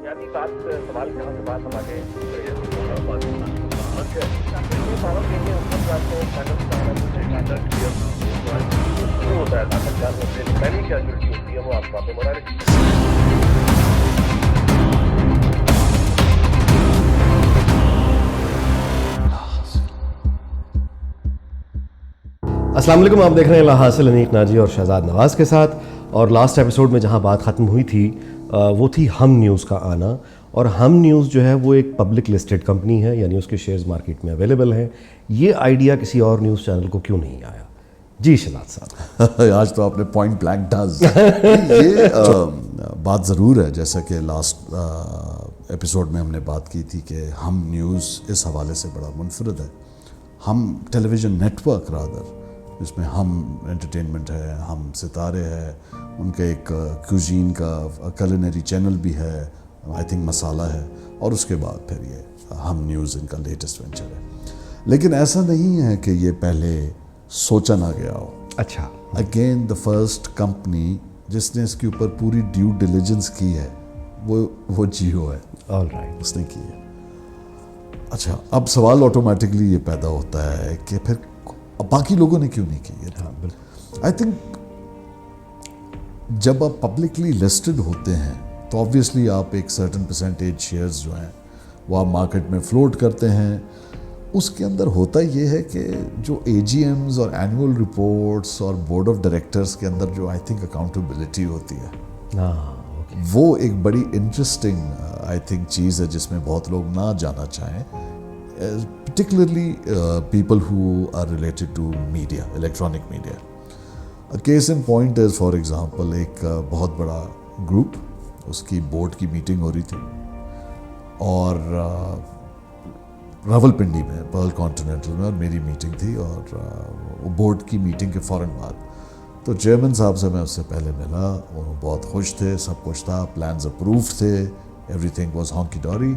بنیادی بات سوال جہاں سے بات ہمارے پاکستان پاور کے لیے حکومت آپ کو اسٹینڈرڈ کلیئر ہوتا ہے طاقتدار ہوتے ہیں پہلی کیجولٹی ہوتی ہے وہ آپ وہاں پہ بڑھا رہے. السلام علیکم. آپ دیکھ رہے ہیں لا حاصل انیق ناجی اور شہزاد نواز کے ساتھ. اور لاسٹ ایپیسوڈ میں جہاں بات ختم ہوئی تھی وہ تھی ہم نیوز کا آنا. اور ہم نیوز جو ہے وہ ایک پبلک لسٹڈ کمپنی ہے, یعنی اس کے شیئرز مارکیٹ میں اویلیبل ہیں. یہ آئیڈیا کسی اور نیوز چینل کو کیوں نہیں آیا؟ جی شہزاد صاحب. آج تو آپ نے پوائنٹ بلینک ڈز یہ بات ضرور ہے, جیسا کہ لاسٹ ایپیسوڈ میں ہم نے بات کی تھی کہ ہم نیوز اس حوالے سے بڑا منفرد ہے. ہم ٹیلی ویژن نیٹ ورک رادر, جس میں ہم انٹرٹینمنٹ ہے, ہم ستارے ہے, ان کا ایک کوزین کا کلینری چینل بھی ہے, آئی تھنک مسالہ ہے, اور اس کے بعد پھر یہ ہم نیوز ان کا لیٹسٹ وینچر ہے. لیکن ایسا نہیں ہے کہ یہ پہلے سوچا نہ گیا ہو. اچھا, اگین دا فرسٹ کمپنی جس نے اس کے اوپر پوری ڈیو ڈیلیجنس کی ہے وہ جیو ہے. آل رائٹ, اس نے کی ہے. اچھا, اب سوال آٹومیٹکلی یہ پیدا ہوتا ہے کہ پھر باقی لوگوں نے کیوں نہیں کی ہے. ہاں بالکل. آئی تھنک جب آپ پبلکلی لسٹڈ ہوتے ہیں تو آبویسلی آپ ایک سرٹن پرسنٹیج شیئرز جو ہیں وہ آپ مارکیٹ میں فلوٹ کرتے ہیں. اس کے اندر ہوتا یہ ہے کہ جو اے جی ایمز اور اینول رپورٹس اور بورڈ آف ڈائریکٹرز کے اندر جو آئی تھنک اکاؤنٹیبلٹی ہوتی ہے, وہ ایک بڑی انٹرسٹنگ آئی تھنک چیز ہے جس میں بہت لوگ نہ جانا چاہیں, particularly people who are related to media, electronic media. A case in point is, for example, ایک بہت بڑا گروپ, اس کی بورڈ کی میٹنگ ہو رہی تھی اور راول پنڈی میں پرل کانٹیننٹل میں, اور میری میٹنگ تھی, اور وہ بورڈ کی میٹنگ کے فوراً بعد تو چیئرمین صاحب سے میں اس سے پہلے ملا. وہ بہت خوش تھے, سب کچھ تھا, پلانز اپروف تھے, ایوری تھنگ واز ہانکی ڈوری.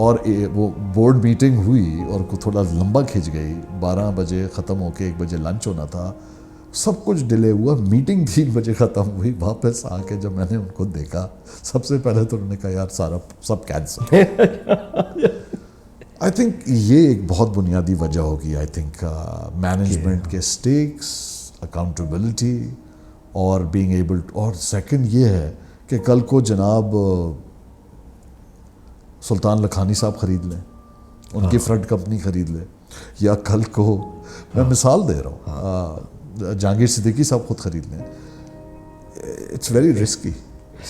اور وہ بورڈ میٹنگ ہوئی اور تھوڑا لمبا کھنچ گئی, 12 بجے ختم ہو کے 1 بجے لنچ ہونا تھا, سب کچھ ڈیلے ہوا. میٹنگ 3 بجے ختم ہوئی. واپس آ کے جب میں نے ان کو دیکھا, سب سے پہلے تو انہوں نے کہا یار سارا سب کینسل. آئی تھنک یہ ایک بہت بنیادی وجہ ہوگی. آئی تھنک مینجمنٹ کے اسٹیکس, اکاؤنٹیبلٹی اور بینگ ایبل. اور سیکنڈ یہ ہے کہ کل کو جناب سلطان لکھانی صاحب خرید لیں, ان کی فرنٹ کمپنی خرید لیں, یا کل کو میں مثال دے رہا ہوں جہانگیر صدیقی صاحب خود خرید لیں. It's very risky.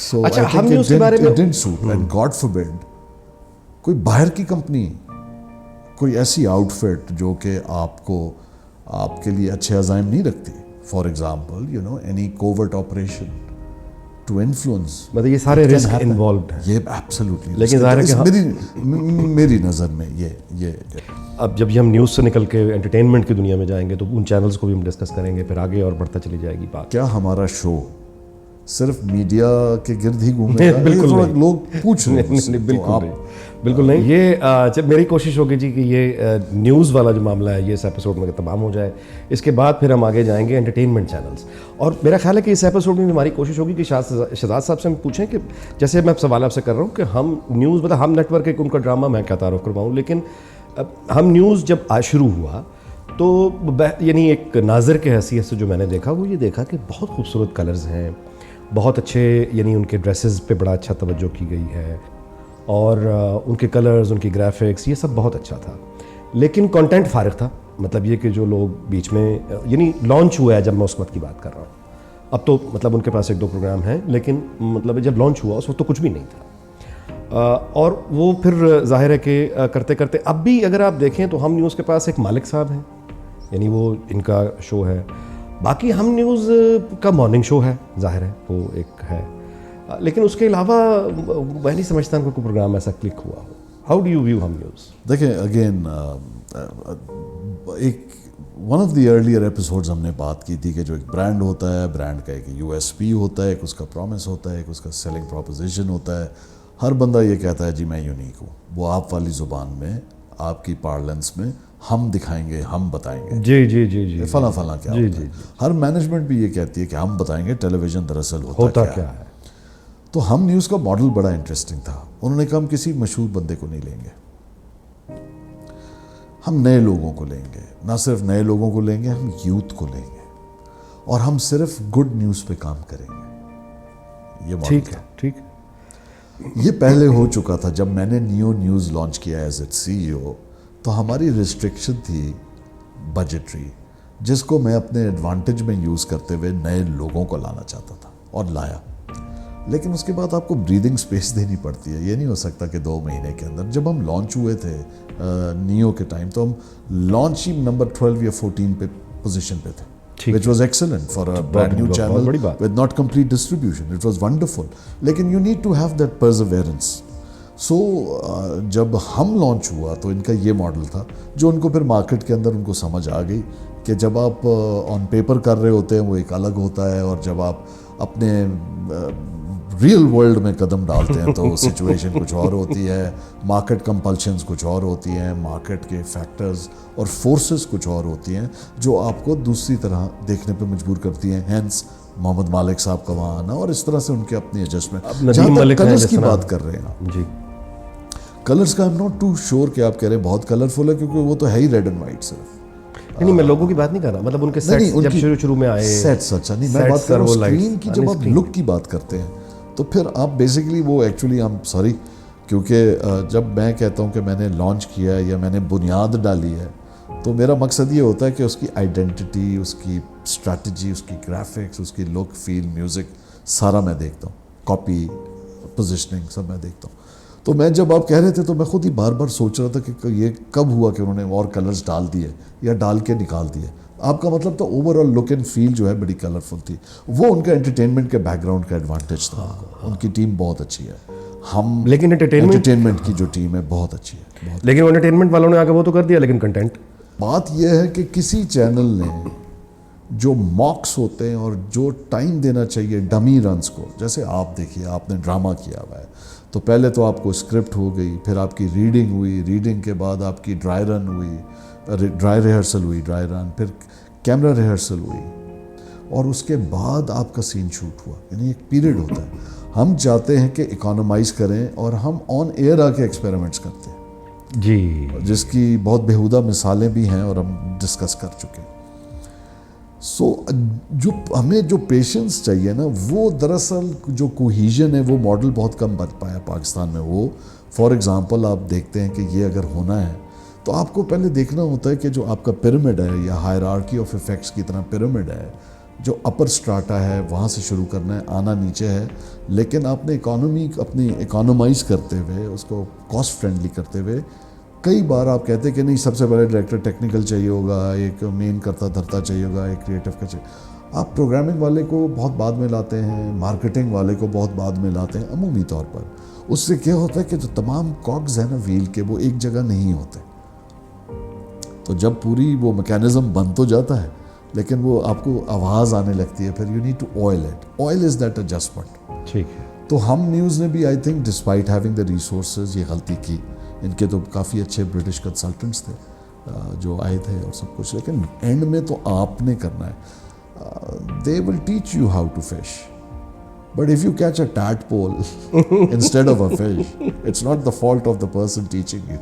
سو اچھا, ہم نیوز کے بارے میں ڈنٹ سوٹ, اینڈ گاڈ فوربڈ کوئی باہر کی کمپنی, کوئی ایسی آؤٹ فٹ جو کہ آپ کو آپ کے لیے اچھے عزائم نہیں رکھتی. For example any covert operation to influence, مطلب یہ سارے رسک انوالوڈ ہیں. یہ ایبسلیوٹلی, لیکن ظاہر ہے کہ میری نظر میں یہ اب جب یہ ہم نیوز سے نکل کے انٹرٹینمنٹ کی دنیا میں جائیں گے تو ان چینلز کو بھی ہم ڈسکس کریں گے, پھر آگے اور بڑھتا چلی جائے گی بات. کیا ہمارا شو صرف میڈیا کے گرد ہی گھومے گا؟ بالکل لوگ پوچھ رہے ہیں. بالکل نہیں. یہ جب میری کوشش ہوگی جی کہ یہ نیوز والا جو معاملہ ہے یہ اس ایپیسوڈ میں تمام ہو جائے, اس کے بعد پھر ہم آگے جائیں گے انٹرٹینمنٹ چینلز. اور میرا خیال ہے کہ اس ایپیسوڈ میں ہماری کوشش ہوگی کہ شہزاد صاحب سے ہم پوچھیں کہ جیسے میں سوال آپ سے کر رہا ہوں کہ ہم نیوز, مطلب ہم نیٹ ورک ایک ان کا ڈرامہ میں کیا تعارف کرواؤں, لیکن ہم نیوز جب شروع ہوا تو یعنی ایک ناظر کے حیثیت سے جو میں نے دیکھا وہ یہ دیکھا کہ بہت خوبصورت کلرز ہیں, بہت اچھے, یعنی ان کے ڈریسز پہ بڑا اچھا توجہ کی گئی ہے, اور ان کے کلرز, ان کی گرافکس, یہ سب بہت اچھا تھا. لیکن کنٹینٹ فارغ تھا. مطلب یہ کہ جو لوگ بیچ میں, یعنی لانچ ہوا ہے جب میں اس وقت کی بات کر رہا ہوں, اب تو مطلب ان کے پاس 1-2 پروگرام ہیں, لیکن مطلب جب لانچ ہوا اس وقت تو کچھ بھی نہیں تھا. اور وہ پھر ظاہر ہے کہ کرتے کرتے اب بھی اگر آپ دیکھیں تو ہم نیوز کے پاس ایک مالک صاحب ہیں, یعنی وہ ان کا شو ہے. باقی ہم نیوز کا مارننگ شو ہے, ظاہر ہے وہ ایک ہے, لیکن اس کے علاوہ میں نہیں سمجھتا ان کو کوئی پروگرام ایسا کلک ہوا ہو. ہاؤ ڈو یو ویو ہم نیوز؟ دیکھیں اگین ایک one of the earlier episodes ہم نے بات کی تھی کہ جو ایک برانڈ ہوتا ہے, برانڈ کا ایک یو ایس پی ہوتا ہے, ایک اس کا پرومس ہوتا ہے, ایک اس کا سیلنگ پروپوزیشن ہوتا ہے. ہر بندہ یہ کہتا ہے جی میں یونیک ہوں. وہ آپ والی زبان میں, آپ کی پارلنس میں ہم دکھائیں گے, ہم بتائیں گے جی جی جی جی فلاں فلاں کیا ہوتا ہے. ہر مینجمنٹ بھی یہ کہتی ہے کہ ہم بتائیں گے ٹیلی ویژن دراصل ہوتا کیا ہے. تو ہم نیوز کا ماڈل بڑا انٹرسٹنگ تھا. انہوں نے کہا ہم کسی مشہور بندے کو نہیں لیں گے, ہم نئے لوگوں کو لیں گے. نہ صرف نئے لوگوں کو لیں گے, ہم یوتھ کو لیں گے, اور ہم صرف گڈ نیوز پہ کام کریں گے. یہ ماڈل ٹھیک تھا. ہے, ٹھیک ہے. یہ پہلے ہو چکا تھا جب میں نے نیو نیوز لانچ کیا ایز اٹ CEO. تو ہماری ریسٹرکشن تھی بجٹری, جس کو میں اپنے ایڈوانٹیج میں یوز کرتے ہوئے نئے لوگوں کو لانا چاہتا تھا, اور لایا. لیکن اس کے بعد آپ کو بریدنگ سپیس دینی پڑتی ہے. یہ نہیں ہو سکتا کہ 2 مہینے کے اندر. جب ہم لانچ ہوئے تھے نیو کے ٹائم, تو ہم لانچ ہی نمبر 12 یا 14 پہ پوزیشن پہ تھے, which was excellent for a brand new channel with not complete distribution. It was wonderful. لیکن you need to have that perseverance. So جب ہم لانچ ہوا تو ان کا یہ ماڈل تھا, جو ان کو پھر مارکیٹ کے اندر ان کو سمجھ آ گئی کہ جب آپ آن پیپر کر رہے ہوتے ہیں وہ ایک الگ ہوتا ہے, اور جب آپ اپنے ریئل ورلڈ میں قدم ڈالتے ہیں تو سچویشن کچھ اور ہوتی ہے, مارکیٹ کمپلشنز کچھ اور ہوتی ہیں, مارکیٹ کے فیکٹرز اور فورسز کچھ اور ہوتی ہیں جو آپ کو دوسری طرح دیکھنے پہ مجبور کرتی ہیں. ہینس محمد مالک صاحب کا وہاں آنا, اور اس طرح سے ان کے اپنی ایڈجسٹمنٹ. جہاں تک کلرز کی بات کر رہے ہیں جی, کلرز کا I'm not too sure کہ آپ کہہ رہے ہیں بہت کلرفل ہے, کیونکہ وہ تو ہے ہی ریڈ اینڈ وائٹ صرف. نہیں, میں لوگوں کی بات نہیں کر رہا, مطلب ان کے سیٹس جب شروع میں آئے, سیٹس. اچھا نہیں, میں بات کر رہا ہوں اسکرین کی. جب آپ لک کی بات کرتے ہیں تو پھر آپ بیسیکلی وہ ایکچولی سوری, کیونکہ جب میں کہتا ہوں کہ میں نے لانچ کیا ہے یا میں نے بنیاد ڈالی ہے, تو میرا مقصد یہ ہوتا ہے کہ اس کی آئیڈینٹی, اس کی اسٹریٹجی, اس کی گرافکس, اس کی لک, فیل, میوزک, سارا میں دیکھتا ہوں. کاپی, پوزیشننگ, سب میں دیکھتا ہوں. تو میں جب آپ کہہ رہے تھے تو میں خود ہی بار بار سوچ رہا تھا کہ یہ کب ہوا کہ انہوں نے اور کلرز ڈال دیے یا ڈال کے نکال دیے. آپ کا مطلب تو اوور آل لک اینڈ فیل جو ہے بڑی کلرفل تھی. وہ ان کا انٹرٹینمنٹ کے بیک گراؤنڈ کا ایڈوانٹیج تھا. ان کی ٹیم بہت اچھی ہے. ہم لیکن انٹرٹینمنٹ کی جو ٹیم ہے بہت اچھی ہے. لیکن انٹرٹینمنٹ والوں نے آگے وہ تو کر دیا, لیکن کنٹینٹ. بات یہ ہے کہ کسی چینل نے جو ماکس ہوتے ہیں اور جو ٹائم دینا چاہیے ڈمی رنز کو, جیسے آپ دیکھیے آپ نے ڈرامہ کیا ہوا ہے, تو پہلے تو آپ کو اسکرپٹ ہو گئی, پھر آپ کی ریڈنگ ہوئی, ریڈنگ کے بعد آپ کی ڈرائی رن ہوئی, ڈرائی ریہرسل ہوئی, ڈرائی رن, پھر کیمرہ ریہرسل ہوئی, اور اس کے بعد آپ کا سین شوٹ ہوا. یعنی ایک پیریڈ ہوتا ہے. ہم چاہتے ہیں کہ اکانومائز کریں, اور ہم آن ایئر آ کے ایکسپیریمنٹس کرتے ہیں جی, جس کی بہت بےہودہ مثالیں بھی ہیں اور ہم ڈسکس کر چکے ہیں. سو جو ہمیں جو پیشنس چاہیے نا, وہ دراصل جو کوہیژن ہے وہ ماڈل بہت کم بن پایا پاکستان میں. وہ فار ایگزامپل آپ دیکھتے ہیں کہ یہ اگر ہونا ہے تو آپ کو پہلے دیکھنا ہوتا ہے کہ جو آپ کا پیرامڈ ہے یا ہائرارکی آف ایفیکٹس کی طرح پیرامڈ ہے, جو اپر سٹراٹا ہے وہاں سے شروع کرنا ہے, آنا نیچے ہے. لیکن آپ نے اکانومی اپنی اکانومائز کرتے ہوئے, اس کو کاسٹ فرینڈلی کرتے ہوئے, کئی بار آپ کہتے ہیں کہ نہیں سب سے پہلے ڈائریکٹر ٹیکنیکل چاہیے ہوگا, ایک مین کرتا دھرتا چاہیے ہوگا, ایک کریٹو کا چاہیے. آپ پروگرامنگ والے کو بہت بعد میں لاتے ہیں, مارکیٹنگ والے کو بہت بعد میں لاتے ہیں عمومی طور پر. اس سے کیا ہوتا ہے کہ جو تمام کاگز ہیں نا ویل کے, وہ ایک جگہ نہیں ہوتے. تو جب پوری وہ میکینزم بن تو جاتا ہے, لیکن وہ آپ کو آواز آنے لگتی ہے, پھر you need to oil it. Oil is that adjustment. ٹھیک ہے. تو ہم نیوز نے بھی I think despite having the resources یہ غلطی کی. ان کے تو کافی اچھے برٹش کنسلٹنٹس تھے جو آئے تھے اور سب کچھ, لیکن اینڈ میں تو آپ نے کرنا ہے. They will teach you how to fish, but if you catch a tadpole instead of a fish, it's not the fault of the person teaching you.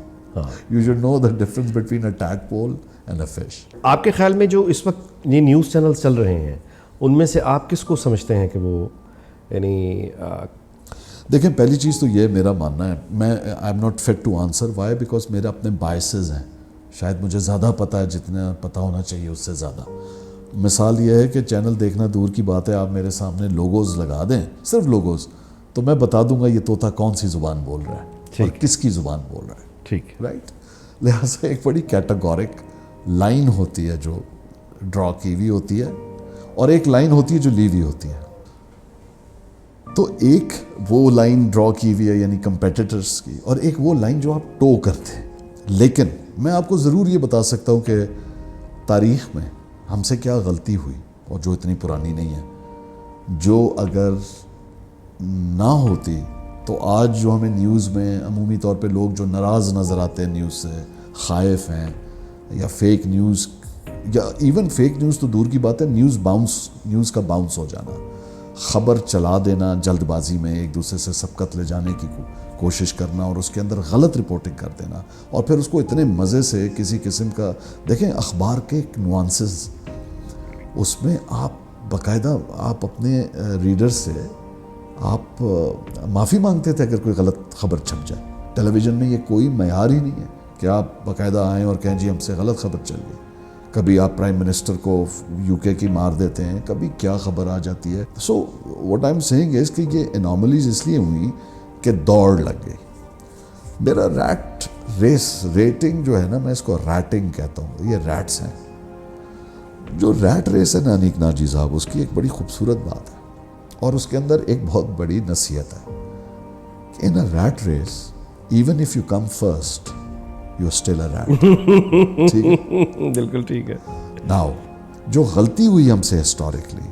You should know the difference between a tadpole and a fish. آپ کے خیال میں جو اس وقت یہ news channels چل رہے ہیں, ان میں سے آپ کس کو سمجھتے ہیں کہ وہ یعنی دیکھیں, پہلی چیز تو یہ میرا ماننا ہے, میں I am not fit to answer. Why? Because میرے اپنے بائسز ہیں. شاید مجھے زیادہ پتہ ہے جتنا پتہ ہونا چاہیے اس سے زیادہ. مثال یہ ہے کہ چینل دیکھنا دور کی بات ہے, آپ میرے سامنے لوگوز لگا دیں, صرف لوگوز, تو میں بتا دوں گا یہ طوطا کون سی زبان بول رہا ہے اور کس کی زبان بول رہا ہے. ٹھیک, رائٹ. لہٰذا ایک بڑی کیٹاگورک لائن ہوتی ہے جو ڈرا کی ہوئی ہوتی ہے, اور ایک لائن ہوتی ہے جو لی ہوئی ہوتی ہے. تو ایک وہ لائن ڈرا کی ہوئی ہے یعنی کمپیٹیٹرز کی, اور ایک وہ لائن جو آپ ٹو کرتے ہیں. لیکن میں آپ کو ضرور یہ بتا سکتا ہوں کہ تاریخ میں ہم سے کیا غلطی ہوئی, اور جو اتنی پرانی نہیں ہے, جو اگر نہ ہوتی تو آج جو ہمیں نیوز میں عمومی طور پہ لوگ جو ناراض نظر آتے ہیں نیوز سے, خائف ہیں, یا فیک نیوز, یا ایون فیک نیوز تو دور کی بات ہے, نیوز کا باؤنس ہو جانا, خبر چلا دینا جلد بازی میں، ایک دوسرے سے سبقت لے جانے کی کوشش کرنا اور اس کے اندر غلط رپورٹنگ کر دینا، اور پھر اس کو اتنے مزے سے کسی قسم کا، دیکھیں اخبار کے ایک نوانسز، اس میں آپ باقاعدہ آپ اپنے ریڈر سے آپ معافی مانگتے تھے اگر کوئی غلط خبر چھپ جائے. ٹیلی ویژن میں یہ کوئی معیار ہی نہیں ہے کہ آپ باقاعدہ آئیں اور کہیں جی ہم سے غلط خبر چل گئی. کبھی آپ پرائم منسٹر کو یو کے کی مار دیتے ہیں، کبھی کیا خبر آ جاتی ہے. So what I am seeing is کہ یہ اناملیز اس لیے ہوئی کہ دوڑ لگ گئی. میرا ریٹ ریس ریٹنگ جو ہے نا، میں اس کو ریٹنگ کہتا ہوں، یہ ریٹس ہیں. جو ریٹ ریس ہے نا انیک ناجی صاحب، اس کی ایک بڑی خوبصورت بات ہے اور اس کے اندر ایک بہت بڑی نصیحت ہے کہ in a rat race even if you come first you still a rat. ٹھیک ہے، بالکل ٹھیک ہے. ناؤ جو غلطی ہوئی ہم سے ہسٹوریکلی،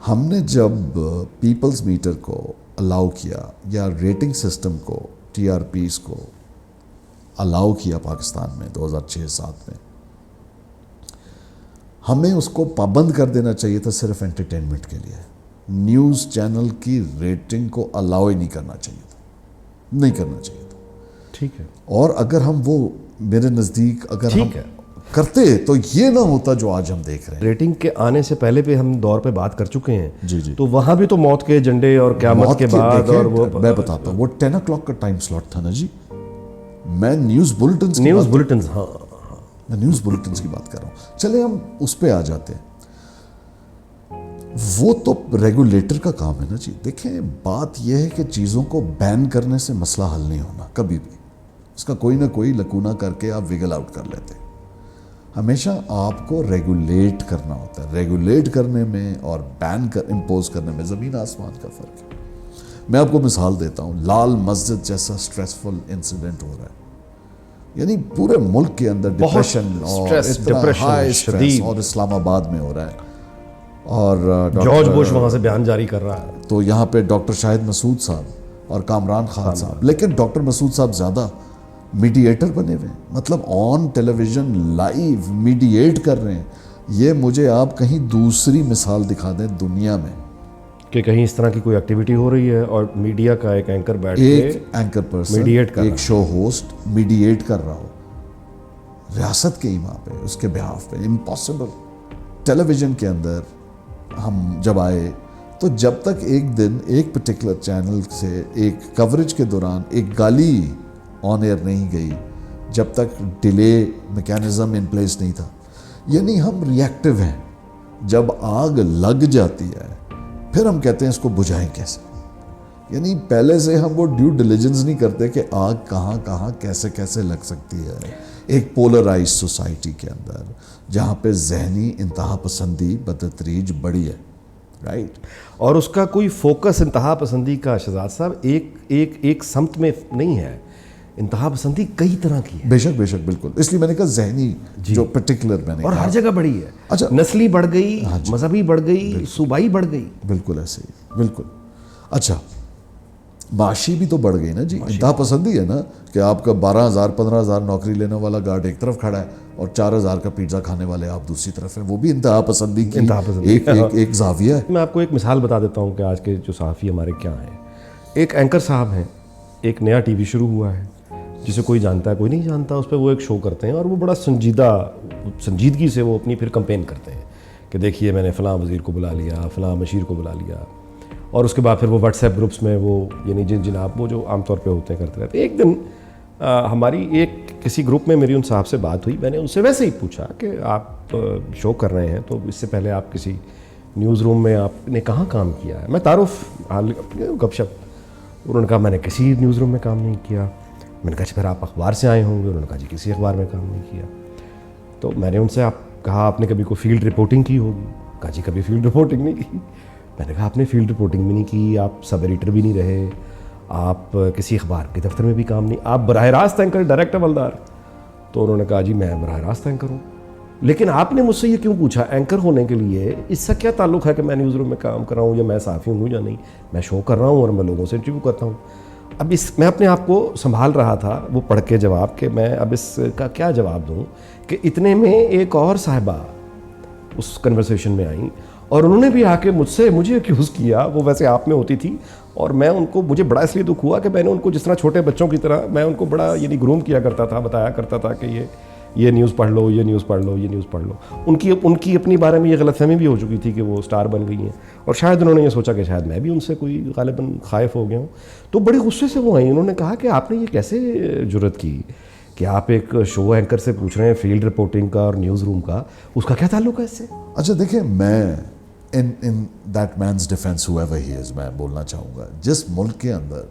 ہم نے جب پیپلز میٹر کو الاؤ کیا یا ریٹنگ سسٹم کو، ٹی آر پیز کو الاؤ کیا پاکستان میں 2006-07 میں، ہمیں اس کو پابند کر دینا چاہیے تھا صرف انٹرٹینمنٹ کے لیے. نیوز چینل کی ریٹنگ کو الاؤ ہی نہیں کرنا چاہیے تھا، نہیں کرنا چاہیے تھا. ٹھیک ہے. اور اگر ہم وہ میرے نزدیک اگر ہم کرتے تو یہ نہ ہوتا جو آج ہم دیکھ رہے ہیں. ریٹنگ کے آنے سے پہلے پہ ہم دور پہ بات کر چکے ہیں. جی جی. تو وہاں بھی تو موت کے جھنڈے اور قیامت کے بعد، اور وہ میں بتاتا ہوں، وہ 10 o'clock کا ٹائم سلاٹ تھا نا جی. میں نیوز بلٹنز ہاں میں نیوز بلٹنز کی بات کر رہا ہوں. چلے ہم اس پہ آ جاتے ہیں. وہ تو ریگولیٹر کا کام ہے نا جی. دیکھیں بات یہ ہے کہ چیزوں کو بین کرنے سے مسئلہ حل نہیں ہونا کبھی بھی. اس کا کوئی نہ کوئی لکونہ کر کے آپ ویگل آؤٹ کر لیتے ہیں. ہمیشہ آپ کو ریگولیٹ کرنا ہوتا ہے. ریگولیٹ کرنے میں اور بین امپوز کرنے میں زمین آسمان کا فرق ہے. میں آپ کو مثال دیتا ہوں. لال مسجد جیسا سٹریسفل انسیڈنٹ ہو رہا ہے، یعنی پورے ملک کے اندر ڈپریشن اور ہائی سٹریس، اور اسلام آباد میں ہو رہا ہے. اور جارج بش وہاں سے بیان جاری کر رہا ہے. تو یہاں پہ ڈاکٹر شاہد مسعود صاحب اور کامران خان صاحب، لیکن ڈاکٹر مسعود صاحب زیادہ میڈییٹر بنے ہوئے ہیں، مطلب آن ٹیلی ویژن لائیو میڈییٹ کر رہے ہیں. یہ مجھے آپ کہیں دوسری مثال دکھا دیں دنیا میں کہ کہیں اس طرح کی کوئی ایکٹیویٹی ہو رہی ہے اور میڈیا کا ایک اینکر بیٹھ کے، ایک اینکر پرسن، ایک شو ہوسٹ میڈییٹ کر رہا ہو ریاست کے امام پہ، اس کے بہاف پہ. امپاسبل. ٹیلی ویژن کے اندر ہم جب آئے تو جب تک ایک دن ایک پرٹیکولر چینل سے ایک کوریج کے دوران ایک گالی آن ایئر نہیں گئی، جب تک ڈیلے میکینزم ان پلیس نہیں تھا. یعنی ہم ریئیکٹیو ہیں. جب آگ لگ جاتی ہے پھر ہم کہتے ہیں اس کو بجھائیں کیسے. یعنی پہلے سے ہم وہ ڈیو ڈیلیجنس نہیں کرتے کہ آگ کہاں کہاں کیسے کیسے لگ سکتی ہے. ایک پولرائز سوسائٹی کے اندر جہاں پہ ذہنی انتہا پسندی بتدریج بڑی ہے، رائٹ. اور اس کا کوئی فوکس انتہا پسندی کا شہزاد صاحب ایک سمت میں نہیں ہے. انتہا پسندی کئی طرح کی ہے. بے شک بے شک، بالکل. اس لیے میں نے کہا ذہنی جو پرٹیکولر میں نے اور ہر جگہ بڑی ہے. اچھا، نسلی بڑھ گئی، مذہبی بڑھ گئی، صوبائی بڑھ گئی. بالکل ایسے ہی، بالکل. اچھا، معاشی بھی تو بڑھ گئی نا جی. انتہا پسندی ہے نا کہ آپ کا 12,000 15,000 نوکری لینے والا گارڈ ایک طرف کھڑا ہے اور 4,000 کا پیزا کھانے والے آپ دوسری طرف ہیں. وہ بھی انتہا پسندی کی ایک زاویہ ہے. میں آپ کو ایک مثال بتا دیتا ہوں کہ آج کے جو صحافی ہمارے کیا ہیں. ایک اینکر صاحب ہیں، ایک نیا ٹی وی شروع ہوا ہے جسے کوئی جانتا ہے کوئی نہیں جانتا. اس پہ وہ ایک شو کرتے ہیں اور وہ بڑا سنجیدگی سے وہ اپنی پھر کمپین کرتے ہیں کہ دیکھیے میں نے فلاں وزیر کو بلا لیا، فلاں مشیر کو بلا لیا. اور اس کے بعد پھر وہ واٹس ایپ گروپس میں وہ یعنی جناب وہ جو عام طور پہ ہوتے ہیں کرتے رہتے. ایک دن ہماری ایک کسی گروپ میں میری ان صاحب سے بات ہوئی. میں نے ان سے ویسے ہی پوچھا کہ آپ شو کر رہے ہیں تو اس سے پہلے آپ کسی نیوز روم میں آپ نے کہاں کام کیا ہے. میں تعارف گپ شپ. انہوں نے کہا میں نے کسی نیوز روم میں کام نہیں کیا. میں نے کہا پھر آپ اخبار سے آئے ہوں گے. انہوں نے کہا جی کسی اخبار میں کام نہیں کیا. تو میں نے ان سے کہا آپ نے کبھی کوئی فیلڈ رپورٹنگ کی ہوگی. کہا جی کبھی فیلڈ رپورٹنگ نہیں کی. میں نے کہا آپ نے فیلڈ رپورٹنگ بھی نہیں کی، آپ سب ایڈیٹر بھی نہیں رہے، آپ کسی اخبار کے دفتر میں بھی کام نہیں، آپ براہ راست اینکر، ڈائریکٹ عملدار. تو انہوں نے کہا جی میں براہ راست اینکر ہوں. لیکن آپ نے مجھ سے یہ کیوں پوچھا اینکر ہونے کے لیے اس سے کیا تعلق ہے کہ میں نیوز روم میں کام کر رہا ہوں یا میں صحافی ہوں یا نہیں. میں شو کر رہا ہوں اور میں لوگوں سے انٹرویو کرتا ہوں. اب میں اپنے آپ کو سنبھال رہا تھا وہ پڑھ کے جواب کہ میں اب اس کا کیا جواب دوں کہ اتنے میں ایک اور صاحبہ اس کنورسیشن میں آئیں اور انہوں نے بھی آ کے مجھے ایکیوز کیا. وہ ویسے آپ میں ہوتی تھی اور میں ان کو, مجھے بڑا اس لیے دکھ ہوا کہ میں نے ان کو جس طرح چھوٹے بچوں کی طرح میں ان کو بڑا یعنی گروم کیا کرتا تھا, بتایا کرتا تھا کہ یہ نیوز پڑھ لو, یہ نیوز پڑھ لو, یہ نیوز پڑھ لو. ان کی اپنی بارے میں یہ غلط فہمی بھی ہو چکی تھی کہ وہ اسٹار بن گئی ہیں, اور شاید انہوں نے یہ سوچا کہ شاید میں بھی ان سے کوئی غالباً خائف ہو گیا ہوں. تو بڑے غصے سے وہ آئیں, انہوں نے کہا کہ آپ نے یہ کیسے جرت کی کہ آپ ایک شو اینکر سے پوچھ رہے ہیں فیلڈ رپورٹنگ کا اور نیوز روم کا, اس کا کیا تعلق ہے اس سے؟ اچھا دیکھیں, میں in that man's defense whoever he is, میں بولنا چاہوں گا, جس ملک کے اندر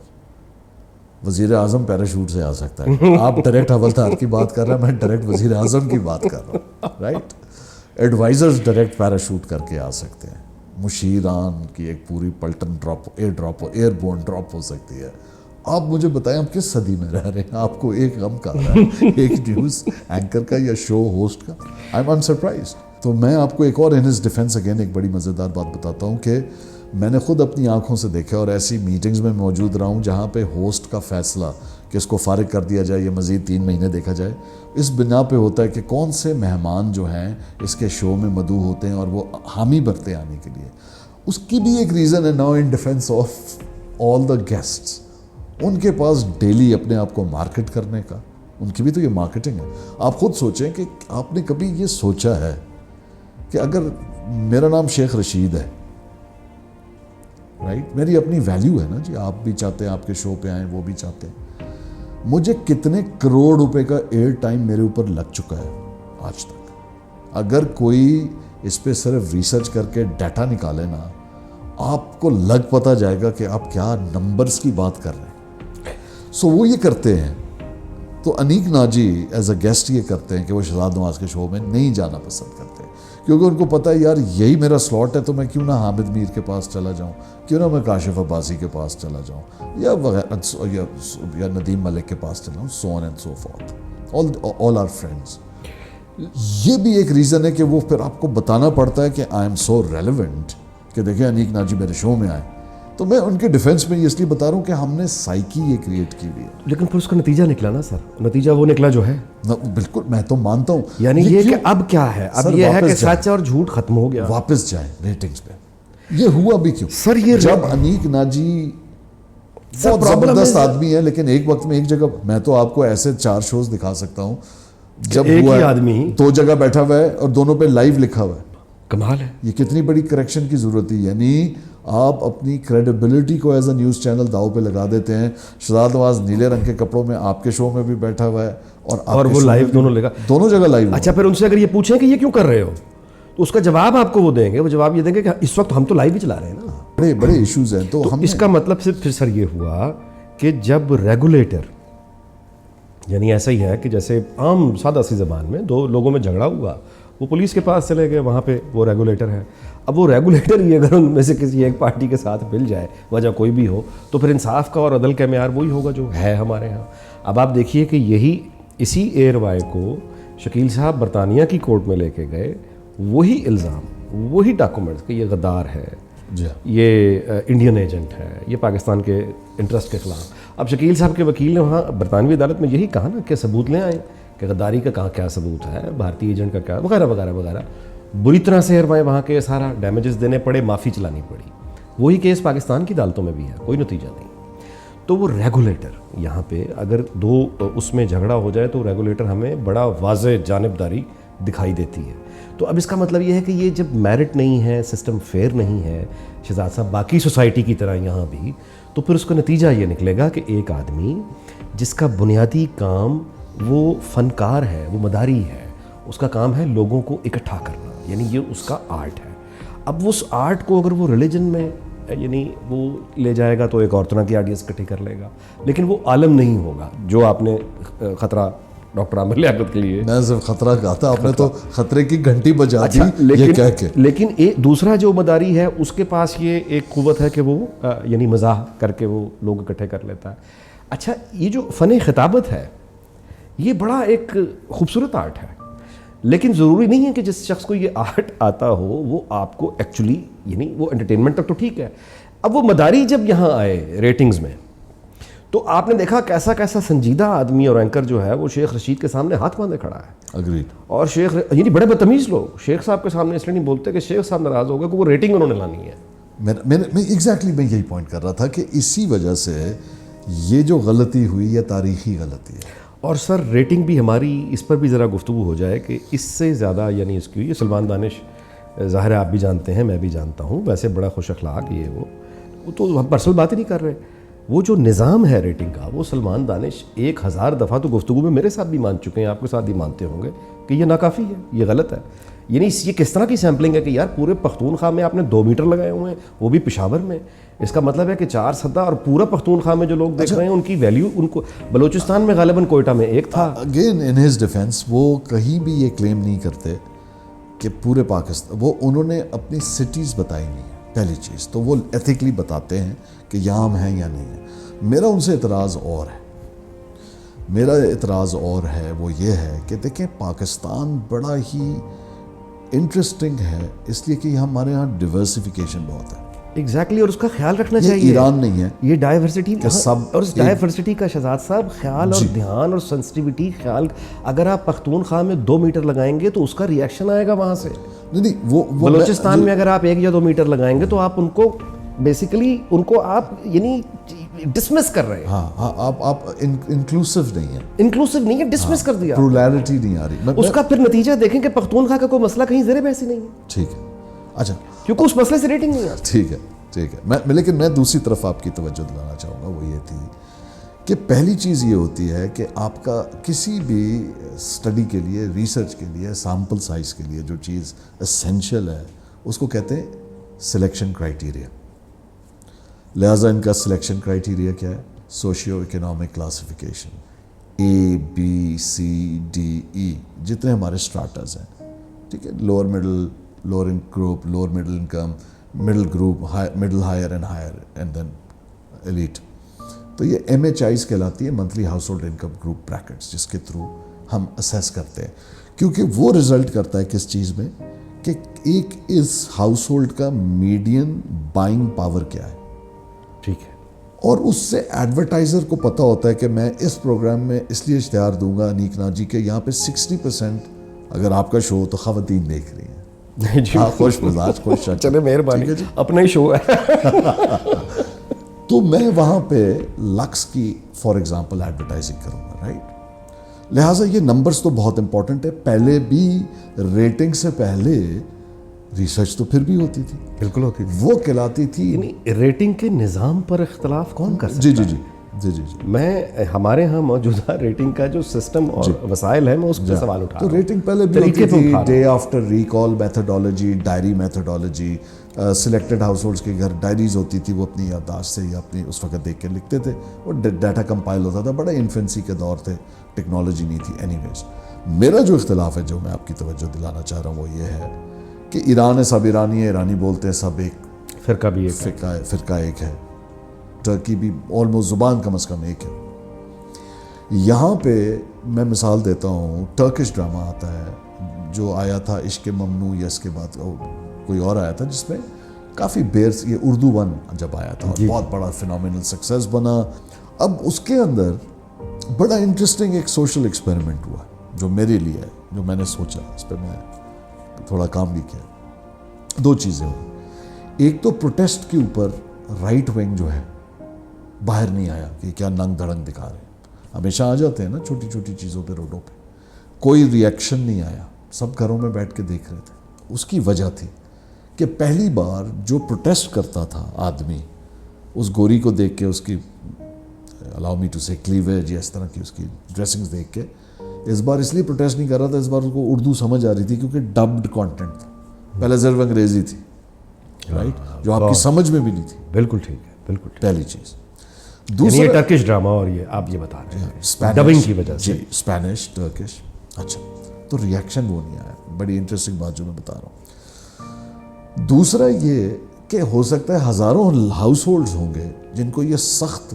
وزیر اعظم پیراشوٹ سے آ سکتا ہے, آپ ڈائریکٹ حوالدار کی بات کر رہے ہیں, میں ڈائریکٹ وزیر اعظم کی بات کر رہا ہوں, رائٹ. ایڈوائزرز ڈائریکٹ پیراشوٹ کر کے آ سکتے ہیں, مشیران کی ایک پوری پلٹن ایئر بورن ڈراپ ہو سکتی ہے. آپ مجھے بتائیں آپ کس صدی میں رہ رہے ہیں, آپ کو ایک غم کا رہا ہے ایک نیوز اینکر کا یا شو ہوسٹ کا. I am surprised. تو میں آپ کو ایک اور ان ہز ڈیفینس اگین ایک بڑی مزیدار بات بتاتا ہوں کہ میں نے خود اپنی آنکھوں سے دیکھا اور ایسی میٹنگز میں موجود رہا ہوں جہاں پہ ہوسٹ کا فیصلہ کہ اس کو فارغ کر دیا جائے یا مزید 3 مہینے دیکھا جائے, اس بنا پہ ہوتا ہے کہ کون سے مہمان جو ہیں اس کے شو میں مدعو ہوتے ہیں اور وہ حامی بھرتے ہیں آنے کے لیے. اس کی بھی ایک ریزن ہے now in defence of all the guests. ان کے پاس ڈیلی اپنے آپ کو مارکیٹ کرنے کا, ان کی بھی تو یہ مارکیٹنگ ہے. آپ خود سوچیں کہ آپ نے کبھی یہ سوچا ہے کہ اگر میرا نام شیخ رشید ہے, رائٹ, میری اپنی ویلیو ہے نا جی, آپ بھی چاہتے ہیں آپ کے شو پہ آئیں, وہ بھی چاہتے ہیں, مجھے کتنے کروڑ روپے کا ایئر ٹائم میرے اوپر لگ چکا ہے آج تک. اگر کوئی اس پہ صرف ریسرچ کر کے ڈیٹا نکالے نا, آپ کو لگ پتہ جائے گا کہ آپ کیا نمبرز کی بات کر رہے ہیں. سو وہ یہ کرتے ہیں, تو انیک ناجی ایز اے گیسٹ یہ کرتے ہیں کہ وہ شہزاد نواز کے شو میں نہیں جانا پسند کرتے, کیونکہ ان کو پتہ ہے یار یہی میرا سلاٹ ہے, تو میں کیوں نہ حامد میر کے پاس چلا جاؤں, کیوں نہ میں کاشف عباسی کے پاس چلا جاؤں, یا وغیرہ یا ندیم ملک کے پاس چلا جاؤں, so on and so forth, all our friends. یہ بھی ایک ریزن ہے کہ وہ پھر آپ کو بتانا پڑتا ہے کہ آئی ایم سو ریلیونٹ کہ دیکھیں انیک ناجی میرے شو میں آئے. تو میں ان کے ڈیفینس میں اس لیے بتا رہا ہوں کہ ہم نے سائیکی یہ کریٹ کی ہوئی ہے. لیکن پھر اس کا نتیجہ نکلا نا سر, نتیجہ وہ نکلا جو ہے. بالکل, میں تو مانتا ہوں. یعنی یہ کہ اب کیا ہے, اب یہ ہے کہ سچ اور جھوٹ ختم ہو گیا. واپس جائیں ریٹنگز پہ. یہ ہوا بھی کیوں سر, یہ جب انیک ناجی بہت زبردست آدمی ہے, لیکن ایک وقت میں ایک جگہ, میں تو آپ کو ایسے 4 شوز دکھا سکتا ہوں جب ایک ہی آدمی 2 جگہ بیٹھا ہوا ہے اور دونوں پہ لائیو لکھا ہوا ہے. کمال ہے. یہ کتنی بڑی کریکشن کی ضرورت ہے. یعنی آپ اپنی کریڈیبلٹی کو ایز اے نیوز چینل داؤ پہ لگا دیتے ہیں. شہزاد نواز نیلے رنگ کے کپڑوں میں آپ کے شو میں بھی بیٹھا ہوا ہے اور وہ لائیو دونوں جگہ لائیو. اچھا, پھر ان سے اگر یہ پوچھیں کہ یہ کیوں کر رہے ہو, تو اس کا جواب آپ کو وہ دیں گے, وہ جواب یہ دیں گے کہ اس وقت ہم تو لائیو ہی چلا رہے ہیں نا. بڑے بڑے ایشوز ہیں. تو ہم اس کا مطلب صرف پھر سر یہ ہوا کہ جب ریگولیٹر, یعنی ایسا ہی ہے کہ جیسے عام سادہ سی زبان میں 2 لوگوں میں جھگڑا ہوا, وہ پولیس کے پاس چلے گئے, وہاں پہ وہ ریگولیٹر ہے. اب وہ ریگولیٹر ہی اگر ان میں سے کسی ایک پارٹی کے ساتھ مل جائے, وجہ کوئی بھی ہو, تو پھر انصاف کا اور عدل کا معیار وہی ہوگا جو ہے ہمارے ہاں. اب آپ دیکھیے کہ اسی ایئر وائی کو شکیل صاحب برطانیہ کی کورٹ میں لے کے گئے, وہی الزام, وہی ڈاکومنٹس کہ یہ غدار ہے, یہ انڈین ایجنٹ ہے, یہ پاکستان کے انٹرسٹ کے خلاف. اب شکیل صاحب کے وکیل نے وہاں برطانوی عدالت میں یہی کہا نا کہ ثبوت لے آئیں کہ غداری کا کہاں کیا ثبوت ہے, بھارتی ایجنٹ کا کیا, وغیرہ وغیرہ وغیرہ. بری طرح سے ایئر وائی وہاں کے سارا ڈیمیجز دینے پڑے, معافی چلانی پڑی. وہی کیس پاکستان کی عدالتوں میں بھی ہے, کوئی نتیجہ نہیں. تو وہ ریگولیٹر یہاں پہ اگر 2 اس میں جھگڑا ہو جائے تو ریگولیٹر ہمیں بڑا واضح جانبداری دکھائی دیتی ہے. تو اب اس کا مطلب یہ ہے کہ یہ جب میرٹ نہیں ہے, سسٹم فیئر نہیں ہے شہزاد صاحب, باقی سوسائٹی کی طرح یہاں بھی, تو پھر اس کا نتیجہ یہ نکلے گا کہ ایک آدمی جس کا بنیادی کام وہ فنکار ہے, وہ مداری ہے, اس کا کام ہے لوگوں کو اکٹھا کرنا, یعنی یہ اس کا آرٹ ہے. اب اس آرٹ کو اگر وہ ریلیجن میں یعنی وہ لے جائے گا تو ایک اور طرح کی آڈینس اکٹھی کر لے گا, لیکن وہ عالم نہیں ہوگا جو آپ نے خطرہ ڈاکٹر عامر لیاقت کے لیے. میں صرف خطرہ کہا تھا, آپ نے تو خطرے کی گھنٹی بجا دی یہ کہہ کے. لیکن ایک دوسرا جو مداری ہے اس کے پاس یہ ایک قوت ہے کہ وہ یعنی مزاح کر کے وہ لوگ اکٹھے کر لیتا ہے. اچھا, یہ جو فن خطابت ہے یہ بڑا ایک خوبصورت آرٹ ہے, لیکن ضروری نہیں ہے کہ جس شخص کو یہ آرٹ آتا ہو وہ آپ کو ایکچولی یعنی وہ انٹرٹینمنٹ تک تو ٹھیک ہے. اب وہ مداری جب یہاں آئے ریٹنگز میں تو آپ نے دیکھا کیسا کیسا سنجیدہ آدمی اور اینکر جو ہے وہ شیخ رشید کے سامنے ہاتھ باندھے کھڑا ہے. اگریڈ. اور شیخ یعنی بڑے بدتمیز لوگ شیخ صاحب کے سامنے اس لیے نہیں بولتے کہ شیخ صاحب ناراض ہو گئے کہ وہ ریٹنگ انہوں نے لانی ہے. میں ایگزیکٹلی میں یہی پوائنٹ کر رہا تھا کہ اسی وجہ سے یہ جو غلطی ہوئی یہ تاریخی غلطی ہے. اور سر ریٹنگ بھی ہماری اس پر بھی ذرا گفتگو ہو جائے کہ اس سے زیادہ یعنی اس کی سلمان دانش ظاہر ہے آپ بھی جانتے ہیں میں بھی جانتا ہوں ویسے بڑا خوش اخلاق یہ وہ تو ہم پرسنل بات ہی نہیں کر رہے. وہ جو نظام ہے ریٹنگ کا وہ سلمان دانش 1000 دفعہ تو گفتگو میں میرے ساتھ بھی مان چکے ہیں, آپ کے ساتھ بھی مانتے ہوں گے کہ یہ ناکافی ہے, یہ غلط ہے. یعنی یہ کس طرح کی سیمپلنگ ہے کہ یار پورے پختونخوا میں آپ نے 2 میٹر لگائے ہوئے ہیں وہ بھی پشاور میں. اس کا مطلب ہے کہ 4 سدہ اور پورا پختونخوا میں جو لوگ دیکھ رہے ہیں ان کی ویلیو ان کو بلوچستان میں غالباً کوئٹہ میں 1 تھا. اگین ان ہز ڈیفینس وہ کہیں بھی یہ کلیم نہیں کرتے کہ پورے پاکستان, وہ انہوں نے اپنی سٹیز بتائی نہیں ہے پہلی چیز تو, وہ ایتھیکلی بتاتے ہیں کہ یہاں ہم ہیں یا نہیں ہیں. میرا ان سے اعتراض اور ہے, میرا اعتراض اور ہے وہ یہ ہے کہ دیکھیں پاکستان بڑا ہی انٹرسٹنگ ہے اس لیے کہ ہمارے ہاں ڈیورسیفیکیشن بہت ہے. ایگزیکٹلی, اور اس کا خیال رکھنا یہ چاہیے. ایران نہیں ہے یہ ڈائیورسٹی سب اور اس ڈائیورسٹی کا شہزاد صاحب خیال اور دھیان اور سینسٹیوٹی خیال, اگر آپ پختونخوا میں 2 میٹر لگائیں گے تو اس کا ریئیکشن آئے گا وہاں سے. نہیں وہ بلوچستان میں اگر آپ 1 یا 2 میٹر لگائیں گے تو آپ ان کو بیسیکلی ان کو آپ یعنی ڈسمس کر رہے ہیں. ہاں آپ انکلوسیو نہیں ہیں, انکلوسیو نہیں ہے, ڈسمس کر دیا. پلورلٹی نہیں آ رہی. اس کا پھر نتیجہ دیکھیں کہ پختونخوا کا کوئی مسئلہ کہیں زیر بحث ہی نہیں ہے. ٹھیک ہے, اچھا کیونکہ اس مسئلے سے ریٹنگ نہیں آتی. ٹھیک ہے. لیکن میں دوسری طرف آپ کی توجہ دلانا چاہوں گا, وہ یہ تھی کہ پہلی چیز یہ ہوتی ہے کہ آپ کا کسی بھی اسٹڈی کے لیے, ریسرچ کے لیے, سیمپل سائز کے لیے جو چیز اسینشیل ہے اس کو کہتے ہیں سلیکشن کرائٹیریا. لہٰذا ان کا سلیکشن کرائٹیریا کیا ہے؟ سوشیو اکنامک کلاسیفیکیشن ABCDE جتنے ہمارے اسٹراٹاز ہیں, ٹھیک ہے, lower middle, lower group, lower middle income, middle group, middle higher and then elite. تو یہ MHIs کہلاتی ہے, monthly household income group brackets, جس کے تھرو ہم اسیس کرتے ہیں, کیونکہ وہ رزلٹ کرتا ہے کس چیز میں کہ ایک اس ہاؤس ہولڈ کا میڈین بائنگ پاور کیا ہے. ٹھیک ہے. اور اس سے ایڈورٹائزر کو پتہ ہوتا ہے کہ میں اس پروگرام میں اس لیے اشتہار دوں گا انیک ناجی کہ یہاں پہ 60% اگر آپ کا شو تو خواتین دیکھ رہی ہیں. ہاں, خوش مزاج, خوش چلے مہربانی, اپنا ہی شو ہے. تو میں وہاں پہ لکس کی فار ایگزامپل ایڈورٹائزنگ کروں گا, رائٹ. لہٰذا یہ نمبرز تو بہت امپورٹنٹ ہے. پہلے بھی ریٹنگ سے پہلے ریسرچ تو پھر بھی ہوتی تھی, بالکل ہوتی تھی, وہ کہلاتی تھی. یعنی ریٹنگ کے نظام پر اختلاف کون کر سکتا ہے؟ جی. میں ہمارے ہاں موجودہ ریٹنگ کا جو سسٹم اور وسائل ہے میں اس پہ سوال اٹھا رہا ہوں. تو ریٹنگ پہلے بھی ہوتی تھی, day after recall methodology, diary methodology, selected house holds کے گھر ڈائریز ہوتی تھی, وہ اپنی یادداشت سے یا اپنی اس وقت دیکھ کے لکھتے تھے, اور ڈیٹا کمپائل ہوتا تھا. بڑا انفینسی کے دور تھے, ٹیکنالوجی نہیں تھی. اینی ویز, میرا جو اختلاف ہے جو میں آپ کی توجہ دلانا چاہ رہا ہوں وہ یہ ہے کہ ایران ہے, سب ایرانی ہے, ایرانی بولتے ہیں, سب ایک فرقہ بھی ایک فرقہ ایک ہے. ٹرکی بھی آلموسٹ زبان کم از کم ایک ہے. یہاں پہ میں مثال دیتا ہوں, ٹرکش ڈرامہ آتا ہے جو آیا تھا عشق ممنوع, یا اس کے بعد کوئی اور آیا تھا جس میں کافی یہ اردو 1 جب آیا تھا, بہت بڑا فینومینل سکسیس بنا. اب اس کے اندر بڑا انٹرسٹنگ ایک سوشل ایکسپیریمنٹ ہوا جو میرے لیے ہے, جو میں نے سوچا, اس پہ میں تھوڑا کام بھی کیا. 2 چیزیں ہوئی. ایک تو پروٹیسٹ کے اوپر رائٹ ونگ جو ہے باہر نہیں آیا کہ کیا ننگ دھڑنگ دکھا رہے ہیں. ہمیشہ آ جاتے ہیں نا چھوٹی چھوٹی چیزوں پہ, روڈوں پہ. کوئی ریئیکشن نہیں آیا, سب گھروں میں بیٹھ کے دیکھ رہے تھے. اس کی وجہ تھی کہ پہلی بار جو پروٹیسٹ کرتا تھا آدمی, اس گوری کو دیکھ کے, اس کی الاؤ می ٹو سے کلیویج یا اس طرح کی اس کی ڈریسنگز دیکھ کے, اس بار اس لیے پروٹیسٹ نہیں کر رہا تھا, اس بار اس کو اردو سمجھ آ رہی تھی کیونکہ ڈبڈ کانٹینٹ تھا. پہلے صرف انگریزی تھی, رائٹ, جو آپ کی سمجھ میں بھی نہیں تھی. بالکل ٹھیک ہے, بالکل. پہلی چیز. دوسرا ٹرکش ڈرامہ, اور یہ آپ یہ بتا رہے ہیں ڈبنگ کی وجہ سے. جی, اسپینش, ٹرکش. اچھا, تو ریئیکشن وہ نہیں آیا. بڑی انٹرسٹنگ بات جو میں بتا رہا ہوں. دوسرا یہ کہ ہو سکتا ہے ہزاروں ہاؤس ہولڈز ہوں گے جن کو یہ سخت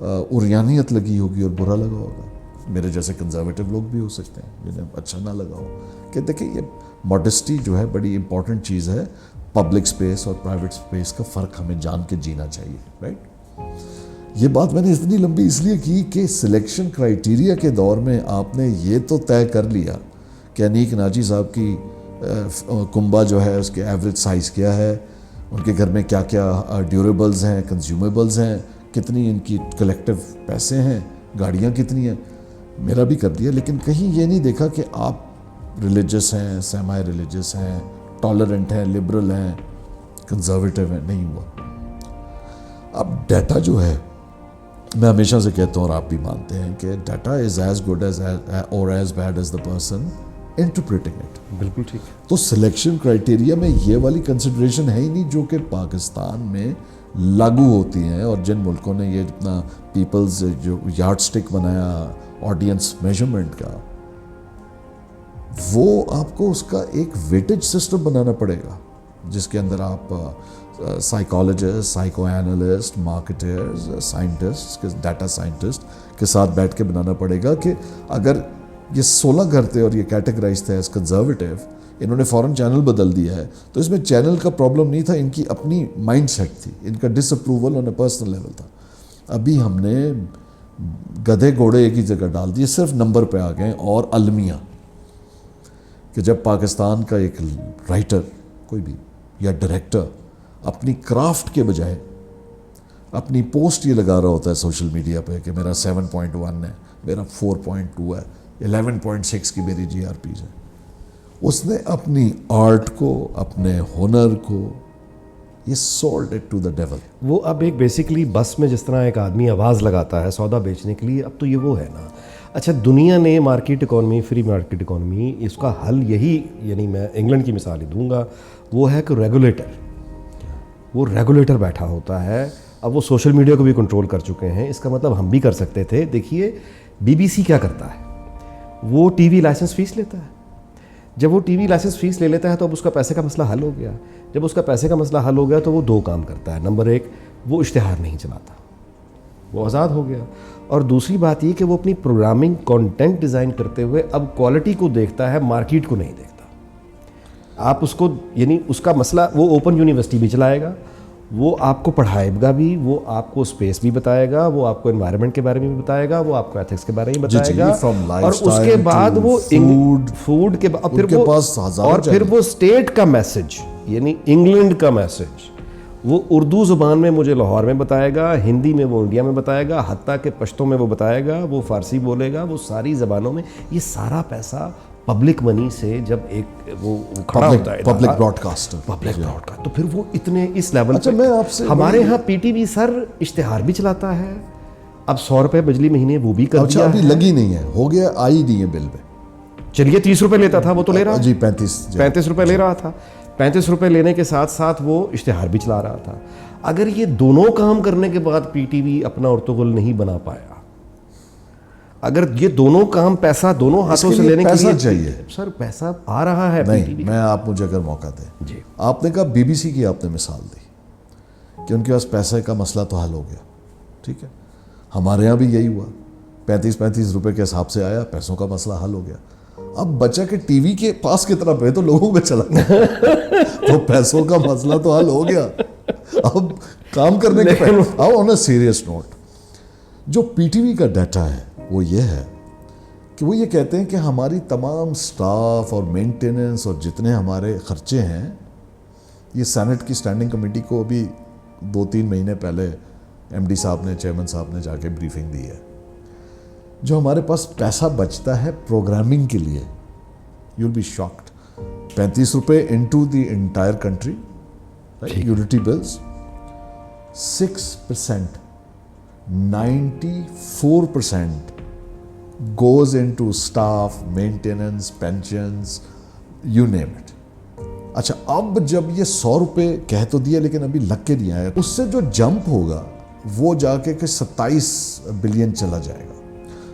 عریانیت لگی ہوگی اور برا لگا ہوگا. میرے جیسے کنزرویٹو لوگ بھی ہو سکتے ہیں جنہیں اچھا نہ لگا ہو. کہ دیکھیں یہ ماڈسٹی جو ہے بڑی امپورٹنٹ چیز ہے. پبلک اسپیس اور پرائیویٹ اسپیس کا فرق ہمیں جان کے جینا چاہیے, رائٹ. یہ بات میں نے اتنی لمبی اس لیے کی کہ سلیکشن کرائیٹیریا کے دور میں آپ نے یہ تو طے کر لیا کہ انیک ناجی صاحب کی کنبہ جو ہے اس کے ایوریج سائز کیا ہے, ان کے گھر میں کیا کیا ڈیوریبلز ہیں, کنزیومیبلز ہیں, کتنی ان کی کلیکٹیو پیسے ہیں, گاڑیاں کتنی ہیں, میرا بھی کر دیا. لیکن کہیں یہ نہیں دیکھا کہ آپ ریلیجس ہیں, سیمی ریلیجس ہیں, ٹالرنٹ ہیں, لبرل ہیں, کنزرویٹو ہیں. نہیں ہوا. اب ڈیٹا جو ہے, میں ہمیشہ سے کہتا ہوں اور آپ بھی مانتے ہیں کہ data is as good as or as bad as the person interpreting it. بالکل ٹھیک. تو سلیکشن کرائیٹیریا میں یہ والی کنسیڈریشن ہے ہی نہیں جو کہ پاکستان میں لاگو ہوتی ہیں, اور جن ملکوں نے یہ جتنا پیپلز جو یارڈ سٹک بنایا آڈینس میجرمنٹ کا, وہ آپ کو اس کا ایک ویٹیج سسٹم بنانا پڑے گا جس کے اندر آپ psychologist, psycho analyst, marketers, scientist, data scientist کے ساتھ بیٹھ کے بنانا پڑے گا کہ اگر یہ 16 گھر تھے اور یہ کیٹیگرائز تھے ایز کنزرویٹیو, انہوں نے فوراً چینل بدل دیا ہے, تو اس میں چینل کا پرابلم نہیں تھا, ان کی اپنی مائنڈ سیٹ تھی, ان کا disapproval on a personal level تھا. ابھی ہم نے گدھے گھوڑے ایک ہی جگہ ڈال دیے, صرف نمبر پہ آ گئے. اور المیہ کہ جب پاکستان کا ایک رائٹر کوئی بھی یا ڈائریکٹر اپنی کرافٹ کے بجائے اپنی پوسٹ یہ لگا رہا ہوتا ہے سوشل میڈیا پہ کہ میرا 7.1 ہے, میرا 4.2 ہے, 11.6 کی میری جی آر پیز ہے, اس نے اپنی آرٹ کو, اپنے ہنر کو, یہ sold it to the devil. وہ اب ایک بیسکلی بس میں جس طرح ایک آدمی آواز لگاتا ہے سودا بیچنے کے لیے, اب تو یہ وہ ہے نا. اچھا, دنیا نے market economy, free market economy, اس کا حل یہی, یعنی میں انگلینڈ کی مثال ہی دوں گا, وہ ہے کہ ریگولیٹر بیٹھا ہوتا ہے. اب وہ سوشل میڈیا کو بھی کنٹرول کر چکے ہیں, اس کا مطلب ہم بھی کر سکتے تھے. دیکھیے بی بی سی کیا کرتا ہے, وہ ٹی وی لائسنس فیس لیتا ہے. جب وہ ٹی وی لائسنس فیس لے لیتا ہے تو اب اس کا پیسے کا مسئلہ حل ہو گیا. جب اس کا پیسے کا مسئلہ حل ہو گیا تو وہ 2 کام کرتا ہے. نمبر 1, وہ اشتہار نہیں چلاتا, وہ آزاد ہو گیا. اور دوسری بات یہ کہ وہ اپنی پروگرامنگ کانٹینٹ ڈیزائن کرتے ہوئے اب کوالٹی کو دیکھتا ہے, مارکیٹ کو نہیں دیکھتا. آپ اس کو, یعنی اس کا مسئلہ, وہ اوپن یونیورسٹی بھی چلائے گا, وہ آپ کو پڑھائے گا بھی, وہ آپ کو اسپیس بھی بتائے گا, وہ آپ کو انوائرمنٹ کے بارے میں بھی بتائے گا, وہ آپ کو ایتھکس کے بارے میں بتائے گا, اور اس کے بعد وہ فوڈ کے بعد پھر وہ اسٹیٹ کا میسج, یعنی انگلینڈ کا میسج, وہ اردو زبان میں مجھے لاہور میں بتائے گا, ہندی میں وہ انڈیا میں بتائے گا, حتیٰ کہ پشتو میں وہ بتائے گا, وہ فارسی بولے گا, وہ ساری زبانوں میں. یہ سارا پیسہ پبلک منی سے جب ایک وہ کھڑا ہوتا ہے, پبلک براڈ کاسٹ, تو پھر وہ اتنے اس لیول پہ. ہمارے ہاں پی ٹی وی سر اشتہار بھی چلاتا ہے. اب 100 روپے بجلی مہینے وہ بھی کر دیا, ابھی لگی نہیں ہے, ہو گیا, آئی نہیں ہے بل پہ. چلیے 30 روپے لیتا تھا, وہ تو لے رہا جی 35 روپے لے رہا تھا. 35 روپے لینے کے ساتھ ساتھ وہ اشتہار بھی چلا رہا تھا. اگر یہ دونوں کام کرنے کے بعد پی ٹی وی اپنا ارطغرل نہیں بنا پایا, اگر یہ دونوں کام پیسہ دونوں ہاتھوں سے لینے کے لیے چاہیے, سر پیسہ آ رہا ہے. نہیں, میں آپ مجھے اگر موقع دیں, جی, آپ نے کہا بی بی سی کی آپ نے مثال دی کہ ان کے پاس پیسے کا مسئلہ تو حل ہو گیا, ٹھیک ہے. ہمارے ہاں بھی یہی ہوا, 35 روپے کے حساب سے آیا, پیسوں کا مسئلہ حل ہو گیا. اب بچہ کے ٹی وی کے پاس کی طرف ہے تو لوگوں میں چلا گیا, تو پیسوں کا مسئلہ تو حل ہو گیا. اب کام کرنے کے اب آن اے سیریس نوٹ, جو پی ٹی وی کا ڈیٹا ہے وہ یہ ہے کہ وہ یہ کہتے ہیں کہ ہماری تمام سٹاف اور مینٹیننس اور جتنے ہمارے خرچے ہیں, یہ سینٹ کی اسٹینڈنگ کمیٹی کو ابھی 2-3 مہینے پہلے ایم ڈی صاحب نے, چیئرمین صاحب نے جا کے بریفنگ دی ہے, جو ہمارے پاس پیسہ بچتا ہے پروگرامنگ کے لیے, یو ول بی شاکڈ, 35 روپے into the entire country, utility bills, 6%, 94% goes into staff, maintenance, pensions, you name it. اچھا, اب جب یہ 100 روپے کہہ تو دیا لیکن ابھی لگ کے نہیں آیا, اس سے جو جمپ ہوگا وہ جا کے 27 بلین چلا جائے گا.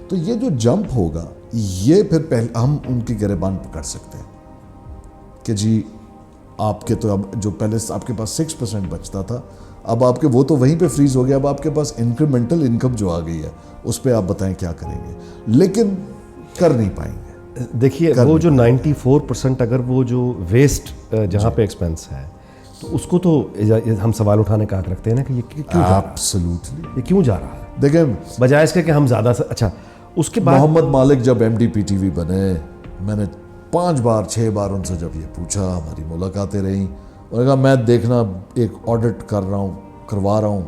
تو یہ جو جمپ ہوگا یہ پھر پہلے ہم ان کی گریبان پکڑ سکتے ہیں کہ جی آپ کے تو اب جو پہلے آپ کے پاس 6% بچتا تھا, اب آپ کے وہ تو وہیں پہ فریز ہو گیا, اب آپ کے پاس انکریمنٹل انکم جو آ گئی ہے اس پہ آپ بتائیں کیا کریں گے, لیکن کر نہیں پائیں گے. دیکھیے وہ جو 94% اگر وہ جو ویسٹ جہاں پہ ایکسپینس ہے تو اس کو تو ہم سوال اٹھانے کا حق رکھتے ہیں نا کہ یہ کیوں جا رہا ہے؟ ایبسلیوٹلی. یہ کیوں جا رہا ہے دیکھیں بجائے اس کے کہ ہم زیادہ سے اچھا. اس کے بعد محمد مالک جب MD-PTV بنے, میں نے 5 بار 6 بار ان سے جب یہ پوچھا, ہماری ملاقاتیں رہیں, انہوں نے کہا میں دیکھنا ایک آڈٹ کروا رہا ہوں,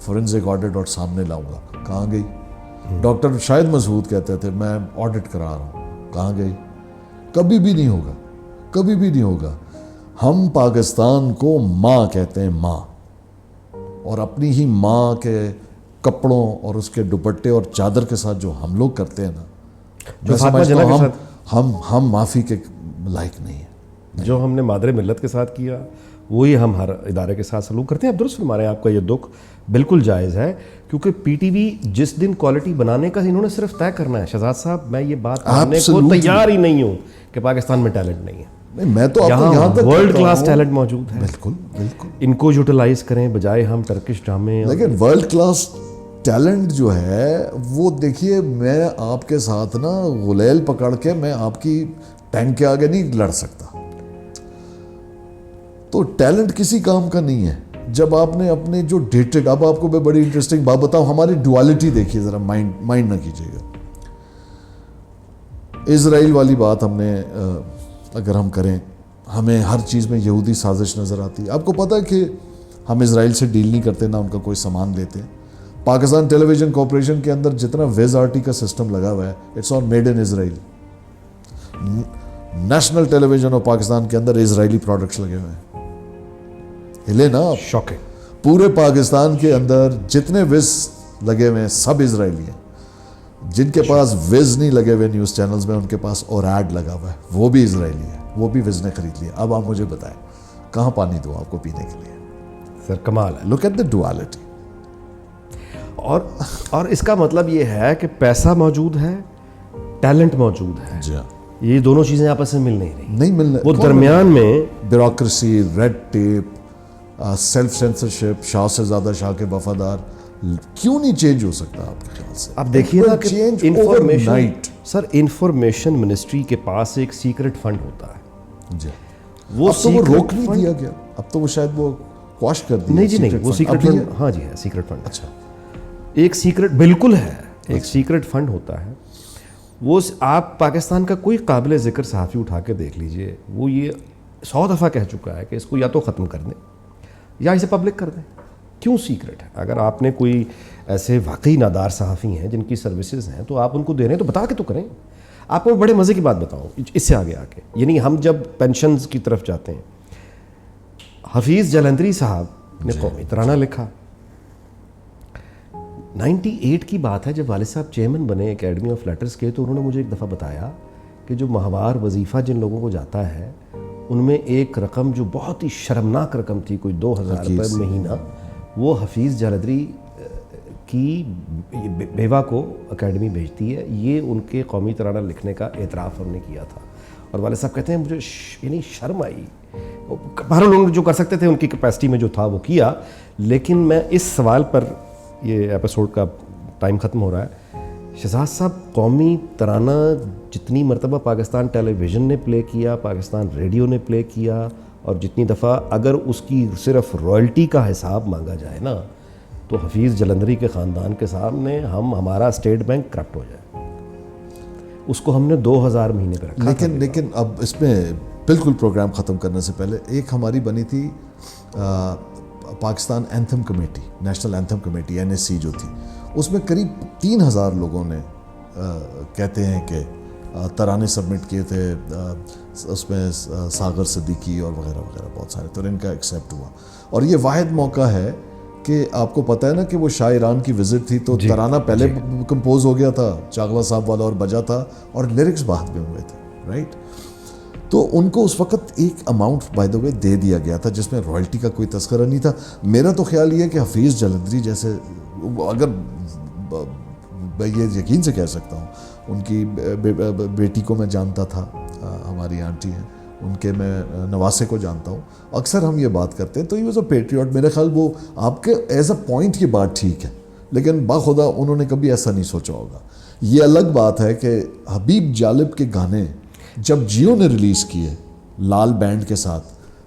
فورنزک آڈٹ, اور سامنے لاؤں گا. کہاں گئی؟ ڈاکٹر شاہد مسعود کہتے تھے میں آڈٹ کرا رہا ہوں. کہاں گئی؟ کبھی بھی نہیں ہوگا, کبھی بھی نہیں ہوگا. ہم پاکستان کو ماں کہتے ہیں, ماں, اور اپنی ہی ماں کے کپڑوں اور اس کے دوپٹے اور چادر کے ساتھ جو ہم لوگ کرتے ہیں نا, میں سمجھتا ہوں ہم معافی کے لائق نہیں ہیں. جو ہم نے مادر ملت کے ساتھ کیا وہی ہم ہر ادارے کے ساتھ سلوک کرتے ہیں. آپ درست فرما رہے ہیں, آپ کا یہ دکھ بالکل جائز ہے, کیونکہ PTV جس دن کوالٹی بنانے کا انہوں نے صرف طے کرنا ہے. شہزاد صاحب میں یہ بات کرنے کو تیار ہی نہیں ہوں کہ پاکستان میں ٹیلنٹ نہیں ہے. میں تو یہاں تک ورلڈ کلاس ٹیلنٹ موجود ہے. بالکل بالکل, ان کو یوٹیلائز کریں بجائے ہم ٹرکش ڈرامے. لیکن ورلڈ کلاس ٹیلنٹ جو ہے وہ دیکھیے, میں آپ کے ساتھ نا غلیل پکڑ کے میں آپ کی ٹینک کے آگے نہیں لڑ سکتا. تو ٹیلنٹ کسی کام کا نہیں ہے جب آپ نے اپنے جو ڈیٹڈ. اب آپ کو میں بڑی انٹرسٹنگ بات بتاؤں, ہماری ڈوالٹی دیکھیے ذرا, مائنڈ نہ کیجیے گا. اسرائیل والی بات ہم نے اگر ہم کریں, ہمیں ہر چیز میں یہودی سازش نظر آتی ہے. آپ کو پتہ ہے کہ ہم اسرائیل سے ڈیل نہیں کرتے, نہ ان کا کوئی سامان لیتے. پاکستان ٹیلی ویژن کارپوریشن کے اندر جتنا ویز آرٹی کا سسٹم لگا ہوا ہے, it's on made in Israel. National television of Pakistan کے اندر اسرائیلی پروڈکٹس لگے ہوئے ہیں. ہلے نا آپ, شاکنگ. پورے پاکستان کے اندر جتنے ویز لگے ہوئے ہیں سب اسرائیلی ہیں. جن کے پاس ویز نہیں لگے ہوئے نیوز چینلز میں, ان کے پاس اور ایڈ لگا ہوا ہے, وہ بھی اسرائیلی ہے, وہ بھی ویز نے خرید لیا. اب آپ مجھے بتائیں کہاں پانی دو آپ کو پینے کے لیے؟ سر کمال ہے. Look at the duality. اور اس کا مطلب یہ ہے کہ پیسہ موجود ہے, ٹیلنٹ موجود ہے, جی ہاں, یہ دونوں چیزیں آپس میں مل نہیں رہی. نہیں ملنا. وہ درمیان میں bureaucracy, red tape, self censorship, شاہ سے زیادہ شاہ کے وفادار, کیوں نہیں چینج ہو سکتا آپ کے خیال سے؟ اب دیکھیے نا کہ انفارمیشن, سر انفارمیشن منسٹری کے پاس ایک سیکرٹ فنڈ ہوتا ہے. جی, وہ اب تو وہ روک نہیں دیا گیا, اب تو وہ شاید وہ واش کر دیا. نہیں جی نہیں, وہ سیکرٹ فنڈ, ہاں جی ہے سیکرٹ فنڈ. اچھا, ایک سیکرٹ بالکل ہے, ایک سیکرٹ فنڈ ہوتا ہے. وہ آپ پاکستان کا کوئی قابل ذکر صحافی اٹھا کے دیکھ لیجئے, وہ یہ 100 دفعہ کہہ چکا ہے کہ اس کو یا تو ختم کر دیں یا اسے پبلک کر دیں. کیوں سیکرٹ ہے؟ اگر آپ نے کوئی ایسے واقعی نادار صحافی ہیں جن کی سروسز ہیں تو آپ ان کو دے رہے ہیں تو بتا کے تو کریں. آپ کو بڑے مزے کی بات بتاؤں اس سے آگے آ کے, یعنی ہم جب پینشنز کی طرف جاتے ہیں, حفیظ جلندری صاحب نے قومی ترانہ لکھا. 98 کی بات ہے جب والد صاحب چیئرمین بنے اکیڈمی آف لیٹرز کے, تو انہوں نے مجھے ایک دفعہ بتایا کہ جو ماہوار وظیفہ جن لوگوں کو جاتا ہے ان میں ایک رقم جو بہت ہی شرمناک رقم تھی, کوئی 2000 روپے مہینہ, وہ حفیظ جلندری کی بیوہ کو اکیڈمی بھیجتی ہے. یہ ان کے قومی ترانہ لکھنے کا اعتراف ہم نے کیا تھا, اور والد صاحب کہتے ہیں مجھے یعنی شرم آئی. باہر لوگ جو کر سکتے تھے ان کی کیپیسٹی میں جو تھا وہ کیا. لیکن میں اس سوال پر, یہ ایپیسوڈ کا ٹائم ختم ہو رہا ہے, شہزاد صاحب قومی ترانہ جتنی مرتبہ پاکستان ٹیلی ویژن نے پلے کیا, پاکستان ریڈیو نے پلے کیا, اور جتنی دفعہ اگر اس کی صرف رائلٹی کا حساب مانگا جائے نا, تو حفیظ جلندری کے خاندان کے سامنے ہمارا اسٹیٹ بینک کرپٹ ہو جائے. اس کو ہم نے 2000 مہینے پہ رکھا. لیکن اب اس میں بالکل پروگرام ختم کرنے سے پہلے ایک ہماری بنی تھی Pakistan anthem committee, national anthem committee NSC جو تھی, اس میں قریب 3000 لوگوں نے کہتے ہیں کہ ترانے سبمٹ کیے تھے, اس میں ساغر صدیقی اور وغیرہ وغیرہ بہت سارے, تو ان کا ایکسیپٹ ہوا. اور یہ واحد موقع ہے کہ آپ کو پتہ ہے نا کہ وہ شاہ ایران کی وزٹ تھی, تو ترانہ پہلے کمپوز ہو گیا تھا, چاغلا صاحب والا, اور بجا تھا, اور لیرکس بعد میں ہوئے تھے, رائٹ. تو ان کو اس وقت ایک اماؤنٹ بائی دا وے دے دیا گیا تھا جس میں رائلٹی کا کوئی تذکرہ نہیں تھا. میرا تو خیال یہ ہے کہ حفیظ جلندری جیسے, اگر میں یہ یقین سے کہہ سکتا ہوں, ان کی بیٹی کو میں جانتا تھا, ہماری آنٹی ہیں, ان کے میں نواسے کو جانتا ہوں, اکثر ہم یہ بات کرتے ہیں, تو ہی واز اے پیٹریوٹ. میرے خیال وہ آپ کے ایز اے پوائنٹ یہ بات ٹھیک ہے, لیکن باخدا انہوں نے کبھی ایسا نہیں سوچا ہوگا. یہ الگ بات ہے کہ حبیب جالب کے گانے جب جیو نے ریلیز کیے لال بینڈ کے ساتھ,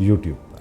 YouTube.